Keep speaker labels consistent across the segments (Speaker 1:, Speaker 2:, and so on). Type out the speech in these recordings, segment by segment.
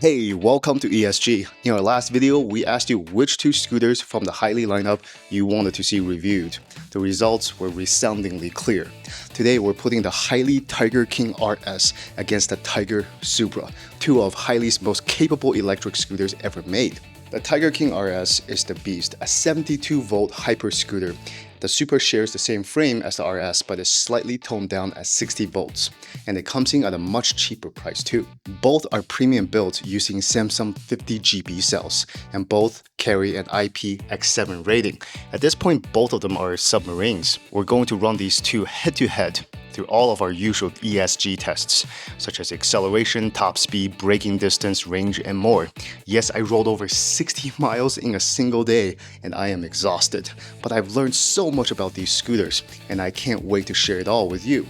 Speaker 1: Hey, welcome to ESG. In our last video, we asked you which two scooters from the Hiley lineup you wanted to see reviewed. The results were resoundingly clear. Today, we're putting the Hiley Tiger King RS against the Tiger SUPRA, two of Hiley's most capable electric scooters ever made. The Tiger King RS is the beast, a 72-volt hyper scooter. The SUPRA shares the same frame as the RS but is slightly toned down at 60 volts, and it comes in at a much cheaper price too. Both are premium built using Samsung 50GB cells, and both carry an IPX7 rating. At this point, both of them are submarines. We're going to run these two head-to-head through all of our usual ESG tests, such as acceleration, top speed, braking distance, range, and more. Yes, I rolled over 60 miles in a single day, and I am exhausted, but I've learned so much about these scooters, and I can't wait to share it all with you.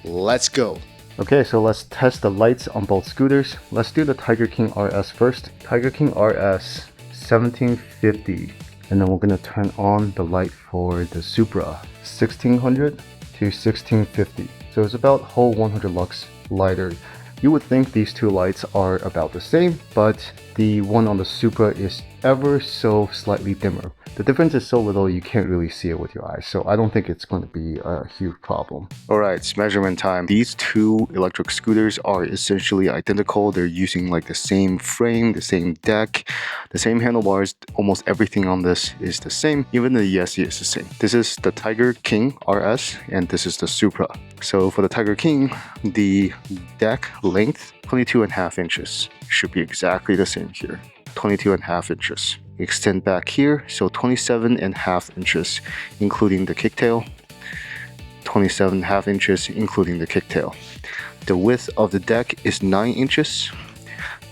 Speaker 1: Let's go!
Speaker 2: Okay, so let's test the lights on both scooters. Let's do the Tiger King RS first. Tiger King RS 1750, and then we're gonna turn on the light for the SUPRA 1600 to 1650. So it's about whole 100 lux lighter. You would think these two lights are about the same, but the one on the SUPRA is ever so slightly dimmer. The difference is so little you can't really see it with your eyes, so I don't think it's going to be a huge problem.
Speaker 1: Alright, it's measurement time. These two electric scooters are essentially identical. They're using like the same frame, the same deck, the same handlebars. Almost everything on this is the same. Even the ESC is the same. This is the Tiger King RS and this is the SUPRA. So for the Tiger King, the deck length, 22.5 inches. Should be exactly the same here. 22.5 inches. Extend back here, so 27.5 inches, including the kicktail. 27.5 inches, including the kicktail. The width of the deck is 9 inches.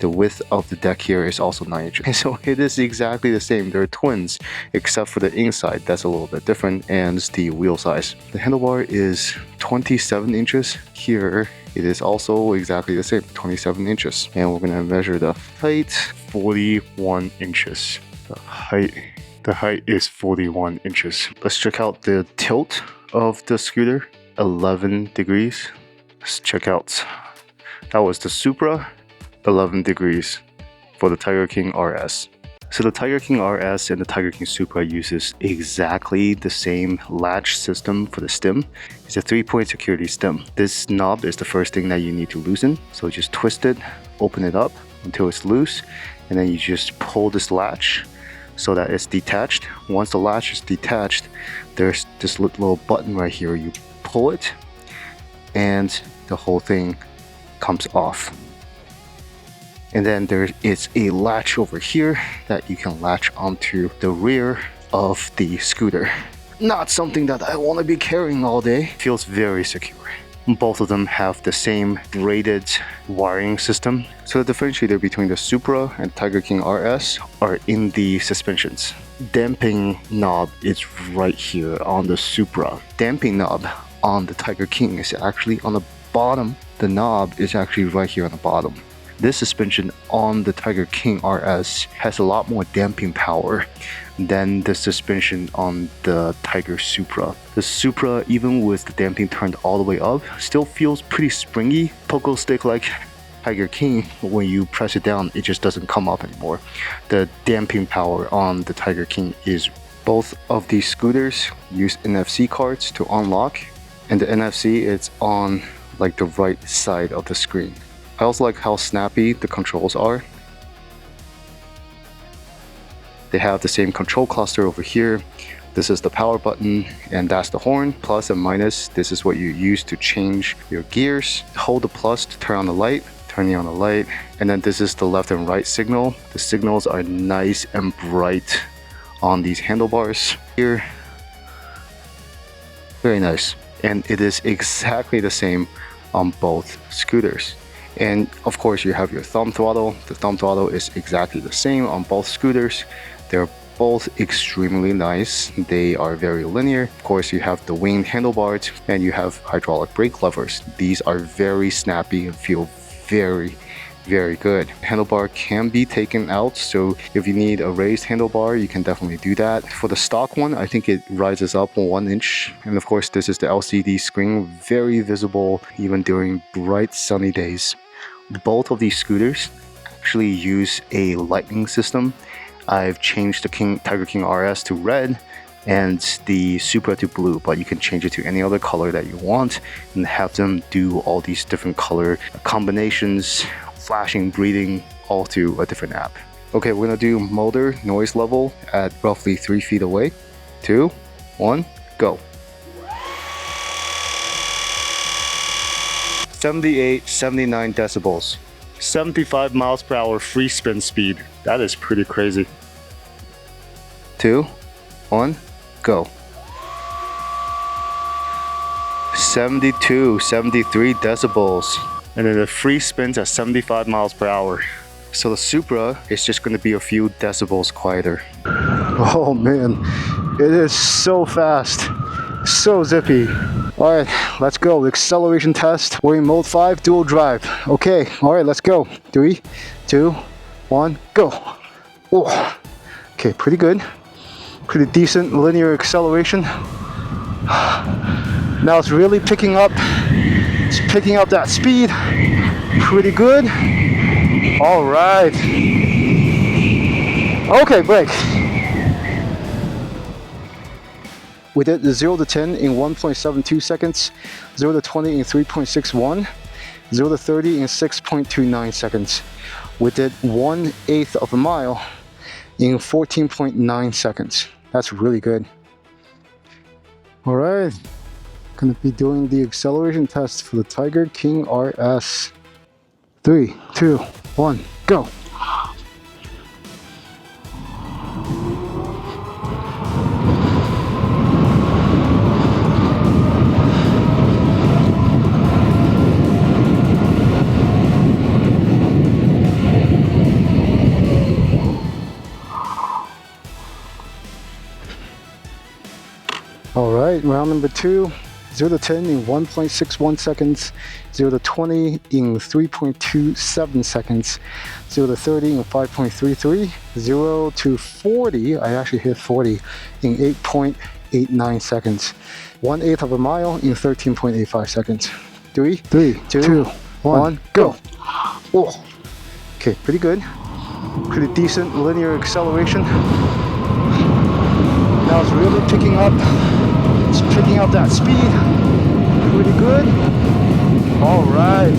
Speaker 1: The width of the deck here is also 9 inches. And so it is exactly the same. They're twins, except for the inside. That's a little bit different, and the wheel size. The handlebar is 27 inches. Here, it is also exactly the same, 27 inches. And we're gonna measure the height, 41 inches. The height is 41 inches. Let's check out the tilt of the scooter, 11 degrees. Let's check out, that was the SUPRA, 11 degrees for the Tiger King RS. So the Tiger King RS and the Tiger King SUPRA uses exactly the same latch system for the stem. It's a 3-point security stem. This knob is the first thing that you need to loosen. So just twist it, open it up until it's loose, and then you just pull this latch so that it's detached. Once the latch is detached, there's this little button right here. You pull it and the whole thing comes off. And then there is a latch over here that you can latch onto the rear of the scooter. Not something that I want to be carrying all day. Feels very secure. Both of them have the same braided wiring system. So the differentiator between the SUPRA and Tiger King RS are in the suspensions. Damping knob is right here on the SUPRA. Damping knob on the Tiger King is actually on the bottom. The knob is actually right here on the bottom. This suspension on the Tiger King RS has a lot more damping power than the suspension on the Tiger SUPRA. The SUPRA, even with the damping turned all the way up, still feels pretty springy. Pogo stick like Tiger King, when you press it down, it just doesn't come up anymore. The damping power on the Tiger King is. Both of these scooters use NFC cards to unlock, and the NFC is on like the right side of the screen. I also like how snappy the controls are. They have the same control cluster over here. This is the power button and that's the horn. Plus and minus, this is what you use to change your gears. Hold the plus to turn on the light, turning on the light. And then this is the left and right signal. The signals are nice and bright on these handlebars here. Very nice. And it is exactly the same on both scooters. And of course you have your thumb throttle. The thumb throttle is exactly the same on both scooters. They're both extremely nice. They are very linear. Of course you have the winged handlebars and you have hydraulic brake levers. These are very snappy and feel very good. Handlebar can be taken out, so if you need a raised handlebar, you can definitely do that. For the stock one, I think it rises up 1 inch. And of course, this is the LCD screen, very visible even during bright sunny days. Both of these scooters actually use a lightning system. I've changed the Tiger King RS to red and the Supra to blue, but you can change it to any other color that you want and have them do all these different color combinations, flashing, breathing, all through a different app. Okay, we're gonna do motor noise level at roughly 3 feet away. 2, 1, go. 78, 79 decibels. 75 miles per hour free spin speed. That is pretty crazy. 2, 1, go. 72, 73 decibels. And then the free spins at 75 miles per hour. So the Supra is just going to be a few decibels quieter. Oh man, it is so fast. So zippy. Alright, let's go. Acceleration test. We're in mode 5, dual drive. Okay, alright, let's go. 3, 2, 1, go. Oh. Okay, pretty good. Pretty decent linear acceleration. Now it's really picking up. It's picking up that speed. Pretty good. Alright. Okay, brake. We did the 0 to 10 in 1.72 seconds, 0 to 20 in 3.61, 0 to 30 in 6.29 seconds. We did 1/8 of a mile in 14.9 seconds. That's really good. All right, gonna be doing the acceleration test for the Tiger King RS. 3, 2, 1, go. All right, round number 2, 0 to 10 in 1.61 seconds, 0 to 20 in 3.27 seconds, 0 to 30 in 5.33, 0 to 40, I actually hit 40, in 8.89 seconds, 1/8 of a mile in 13.85 seconds. 3, 2, 1, go. Oh. Okay, pretty good. Pretty decent linear acceleration. Now it's really picking up. It's picking up that speed. Pretty good. All right.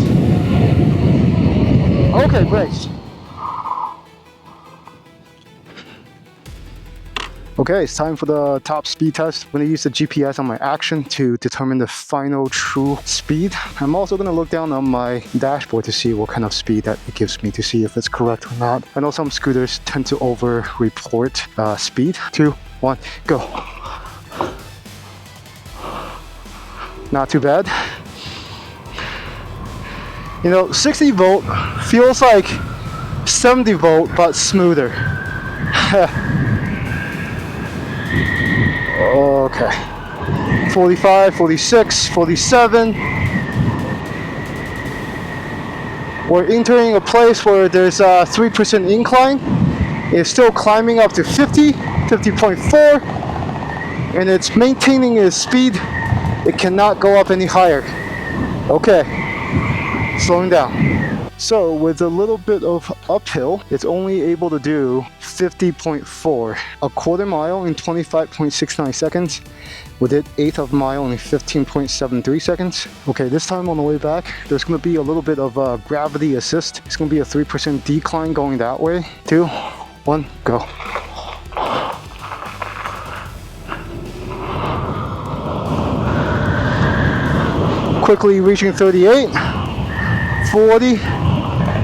Speaker 1: Okay, brakes. Okay, it's time for the top speed test. I'm going to use the GPS on my action to determine the final true speed. I'm also going to look down on my dashboard to see what kind of speed that it gives me to see if it's correct or not. I know some scooters tend to over-report speed. 2, 1, go. Not too bad. You know, 60 volt feels like 70 volt, but smoother. Okay. 45, 46, 47. We're entering a place where there's a 3% incline. It's still climbing up to 50, 50.4, and it's maintaining its speed. It cannot go up any higher. Okay, slowing down. So with a little bit of uphill, it's only able to do 50.4, a quarter mile in 25.69 seconds. With it, 1/8 of a mile in 15.73 seconds. Okay, this time on the way back, there's gonna be a little bit of gravity assist. It's gonna be a 3% decline going that way. 2, 1, go. Quickly reaching 38, 40,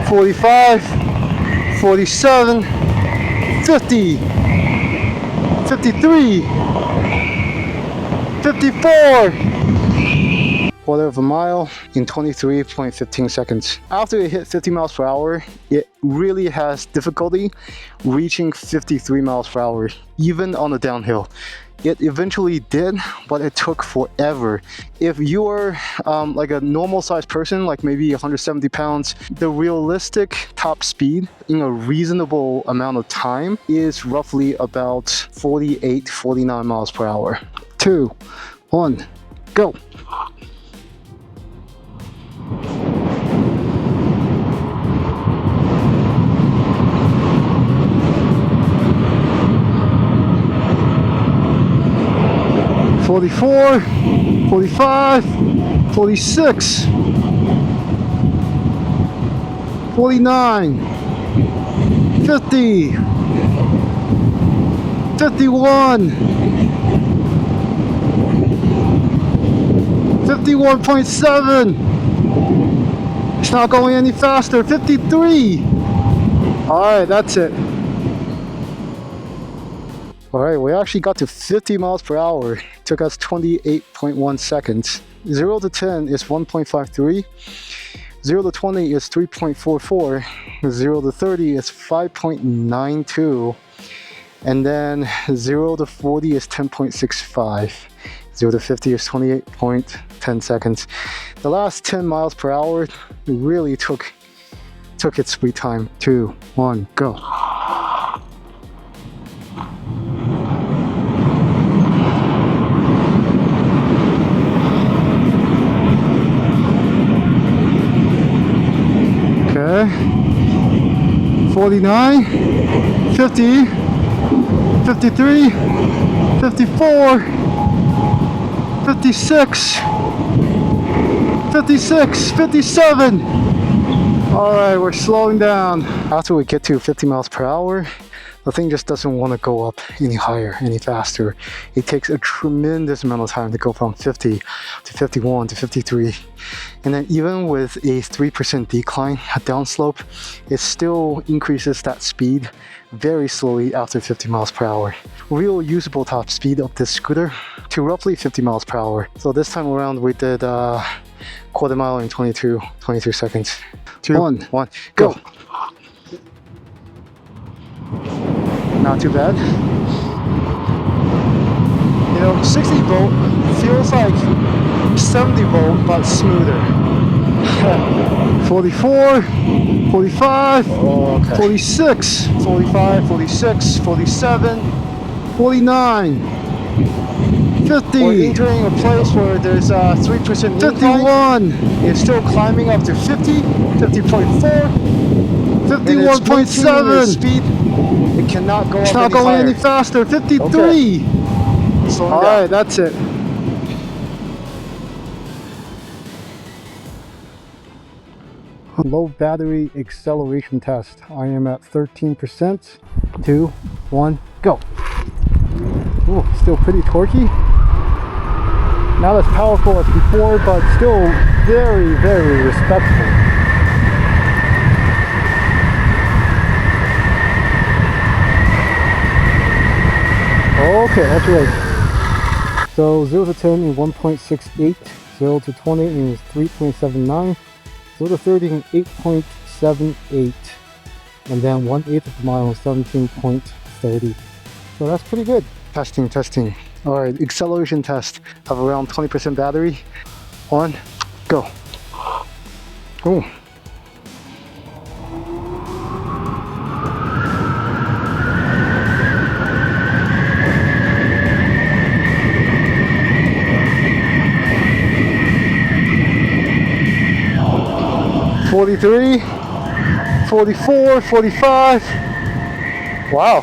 Speaker 1: 45, 47, 50, 53, 54. Quarter of a mile in 23.15 seconds. After it hit 50 miles per hour, it really has difficulty reaching 53 miles per hour, even on the downhill. It eventually did, but it took forever. If you are like a normal sized person, like maybe 170 pounds, the realistic top speed in a reasonable amount of time is roughly about 48, 49 miles per hour. 2, 1, go.
Speaker 3: 44, 45, 46, 49, 50, 51, 51.7. It's not going any faster. 53. All right, that's it. All right, we actually got to 50 miles per hour. It took us 28.1 seconds. 0 to 10 is 1.53. 0 to 20 is 3.44. 0 to 30 is 5.92. And then 0 to 40 is 10.65. 0 to 50 is 28.10 seconds. The last 10 miles per hour really took its sweet time. 2, 1, go. Okay. 49, 50, 53, 54, 56, 56, 57. All right, we're slowing down. After we get to 50 miles per hour, the thing just doesn't want to go up any higher, any faster. It takes a tremendous amount of time to go from 50 to 51 to 53. And then even with a 3% decline, a downslope, it still increases that speed very slowly after 50 miles per hour. Real usable top speed of this scooter to roughly 50 miles per hour. So this time around we did quarter mile in 22 seconds. 2, 1, go. Not too bad. You know, 60 volt feels like 70 volt but smoother. 44, 45, 46, 45, 46, 47, 49, 50. We're entering a place where there's a 3% 51. It's still climbing up to 50, 50.4, 51.7. Speed. It cannot go. It's not going any faster. 53. Okay. All right, that's it. Low battery acceleration test. I am at 13%. 2, 1, go. Ooh, still pretty torquey. Not as powerful as before, but still very, very respectful. Okay, that's right. So 0 to 10 in 1.68, 0 to 20 in 3.79, 0 to 30 in 8.78, and then 1/8 of a mile in 17.30. So that's pretty good. Testing. All right, acceleration test of around 20% battery. 1, go. Ooh. $43, $44, $45. Wow.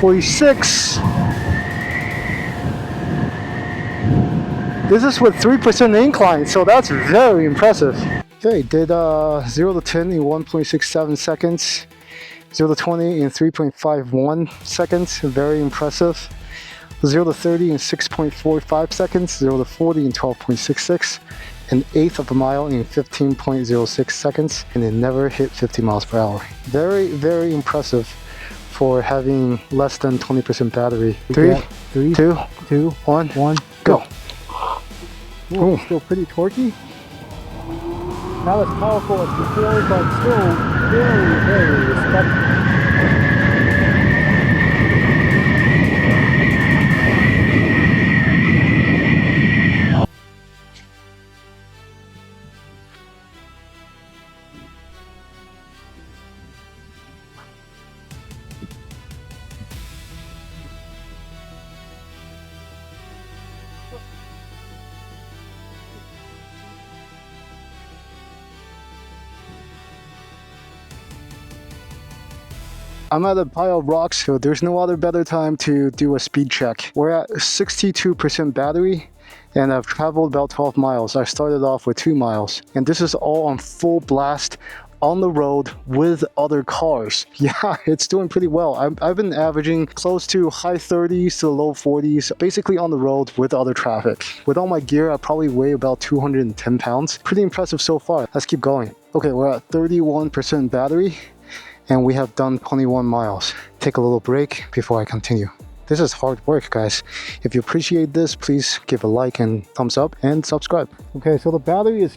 Speaker 3: $46. This is with 3% incline, so that's very impressive. Okay, did 0 to 10 in 1.67 seconds, 0 to 20 in 3.51 seconds, very impressive. 0 to 30 in 6.45 seconds, 0 to 40 in 12.66, an 1/8 of a mile in 15.06 seconds, and it never hit 50 miles per hour. Very, very impressive for having less than 20% battery. 3, 2, 1, go. Ooh, still pretty torquey. Not as powerful as before, but still very, very respectful. I'm at a pile of rocks, so there's no other better time to do a speed check. We're at 62% battery, and I've traveled about 12 miles. I started off with 2 miles, and this is all on full blast on the road with other cars. Yeah, it's doing pretty well. I've been averaging close to high 30s to low 40s, basically on the road with other traffic. With all my gear, I probably weigh about 210 pounds. Pretty impressive so far. Let's keep going. Okay, we're at 31% battery, and we have done 21 miles. Take a little break before I continue. This is hard work, guys. If you appreciate this, please give a like and thumbs up and subscribe. Okay, so the battery is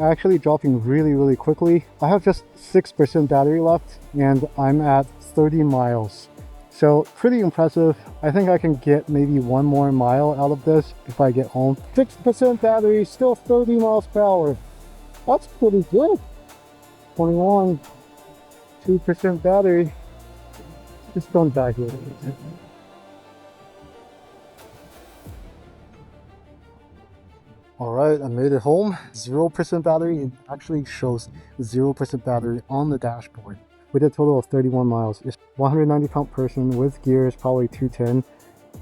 Speaker 3: actually dropping really quickly. I have just 6% battery left and I'm at 30 miles. So pretty impressive. I think I can get maybe 1 more mile out of this if I get home. 6% battery, still 30 miles per hour. That's pretty good. 21, 2% battery. Just going back here. Alright, I made it home. 0% battery. It actually shows 0% battery on the dashboard. We did a total of 31 miles. It's 190-pound person with gears, probably 210.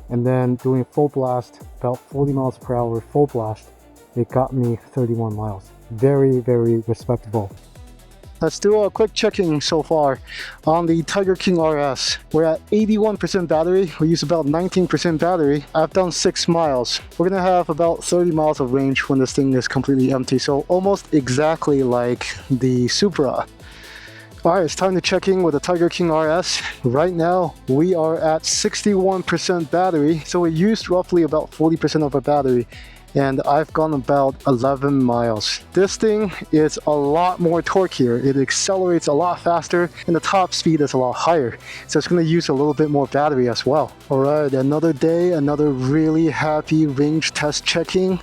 Speaker 3: And then doing full blast, about 40 miles per hour, full blast. It got me 31 miles. Very respectable. Let's do a quick checking so far on the Tiger King RS. We're at 81% battery. We use about 19% battery. I've done 6 miles. We're gonna have about 30 miles of range when this thing is completely empty. So almost exactly like the Supra. Alright, it's time to check in with the Tiger King RS. Right now, we are at 61% battery. So we used roughly about 40% of our battery. And I've gone about 11 miles. This thing is a lot more torqueier. It accelerates a lot faster and the top speed is a lot higher. So it's going to use a little bit more battery as well. Alright, another day, another really happy range test checking.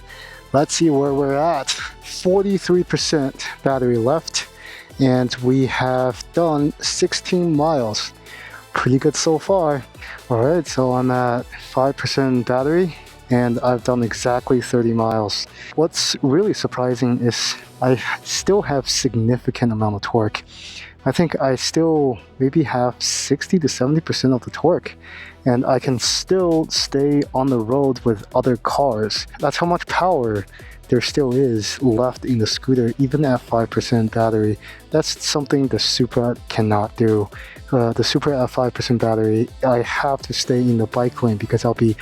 Speaker 3: Let's see where we're at. 43% battery left and we have done 16 miles. Pretty good so far. Alright, so I'm at 5% battery. And I've done exactly 30 miles. What's really surprising is I still have significant amount of torque. I think I still maybe have 60 to 70% of the torque. And I can still stay on the road with other cars. That's how much power there still is left in the scooter, even at 5% battery. That's something the Supra cannot do. The Supra at 5% battery, I have to stay in the bike lane because I'll be,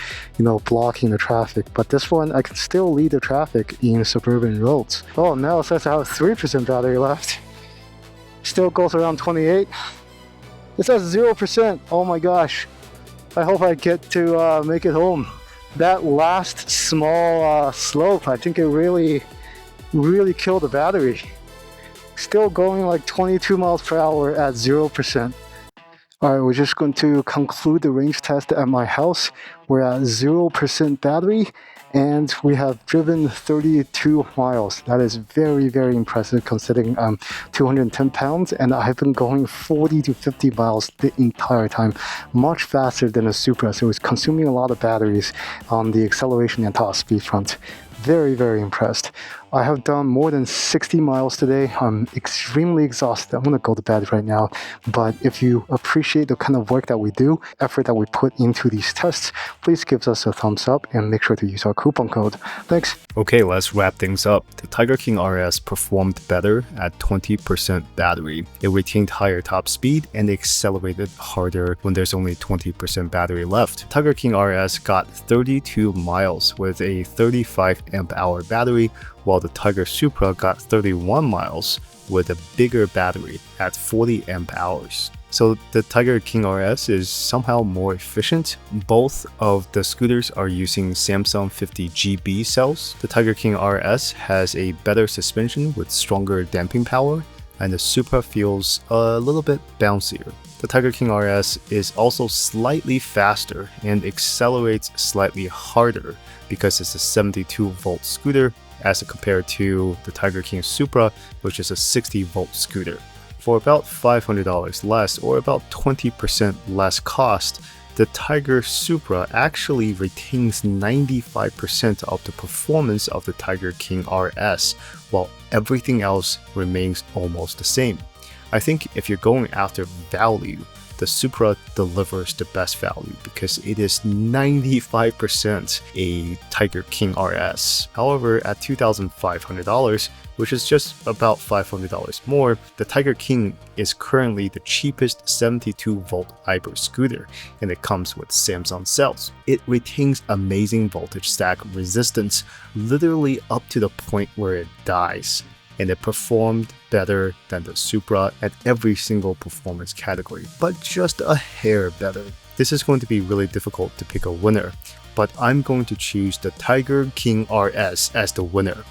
Speaker 3: blocking the traffic. But this one, I can still lead the traffic in suburban roads. Oh, now it says I have 3% battery left. Still goes around 28. It says 0%. Oh my gosh. I hope I get to make it home. That last small slope, I think it really killed the battery. Still going like 22 miles per hour at 0%. Alright, we're just going to conclude the range test at my house. We're at 0% battery and we have driven 32 miles. That is very impressive considering I'm 210 pounds and I've been going 40 to 50 miles the entire time. Much faster than a Supra, so it's consuming a lot of batteries on the acceleration and top speed front. Very impressed. I have done more than 60 miles today. I'm extremely exhausted. I'm gonna go to bed right now. But if you appreciate the kind of work that we do, effort that we put into these tests, please give us a thumbs up and make sure to use our coupon code. Thanks.
Speaker 2: Okay, let's wrap things up. The Tiger King RS performed better at 20% battery. It retained higher top speed and accelerated harder when there's only 20% battery left. Tiger King RS got 32 miles with a 35 amp hour battery, while the Tiger Supra got 31 miles with a bigger battery at 40 amp hours. So the Tiger King RS is somehow more efficient. Both of the scooters are using Samsung 50GB cells. The Tiger King RS has a better suspension with stronger damping power, and the Supra feels a little bit bouncier. The Tiger King RS is also slightly faster and accelerates slightly harder because it's a 72-volt scooter as compared to the Tiger King Supra, which is a 60-volt scooter. For about $500 less, or about 20% less cost, the Tiger Supra actually retains 95% of the performance of the Tiger King RS, while everything else remains almost the same. I think if you're going after value, the Supra delivers the best value because it is 95% a Tiger King RS. However, at $2,500, which is just about $500 more, the Tiger King is currently the cheapest 72-volt hybrid scooter, and it comes with Samsung cells. It retains amazing voltage sag resistance, literally up to the point where it dies, and it performed better than the Supra at every single performance category, but just a hair better. This is going to be really difficult to pick a winner, but I'm going to choose the Tiger King RS as the winner.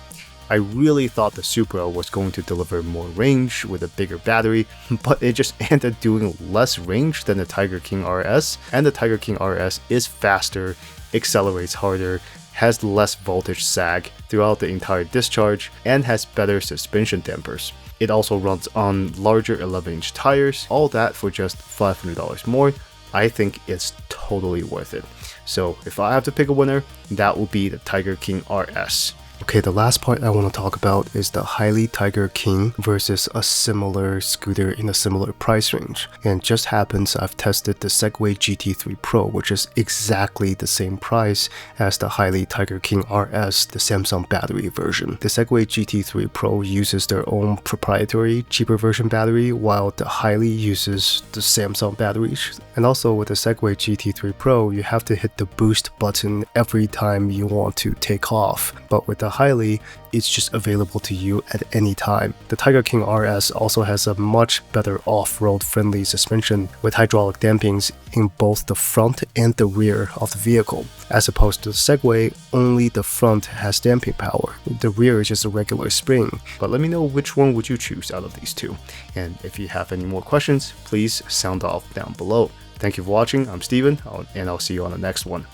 Speaker 2: I really thought the Supra was going to deliver more range with a bigger battery, but it just ended up doing less range than the Tiger King RS, and the Tiger King RS is faster, accelerates harder, has less voltage sag throughout the entire discharge, and has better suspension dampers. It also runs on larger 11-inch tires, all that for just $500 more. I think it's totally worth it. So if I have to pick a winner, that will be the Tiger King RS. Okay, the last part I want to talk about is the Hiley Tiger King versus a similar scooter in a similar price range. And it just happens I've tested the Segway GT3 Pro, which is exactly the same price as the Hiley Tiger King RS, the Samsung battery version. The Segway GT3 Pro uses their own proprietary cheaper version battery, while the Hiley uses the Samsung batteries. And also with the Segway GT3 Pro, you have to hit the boost button every time you want to take off. But with the Hiley, it's just available to you at any time. The Tiger King RS also has a much better off-road friendly suspension with hydraulic dampings in both the front and the rear of the vehicle. As opposed to the Segway, only the front has damping power. The rear is just a regular spring. But let me know which one would you choose out of these two. And if you have any more questions, please sound off down below. Thank you for watching. I'm Steven, and I'll see you on the next one.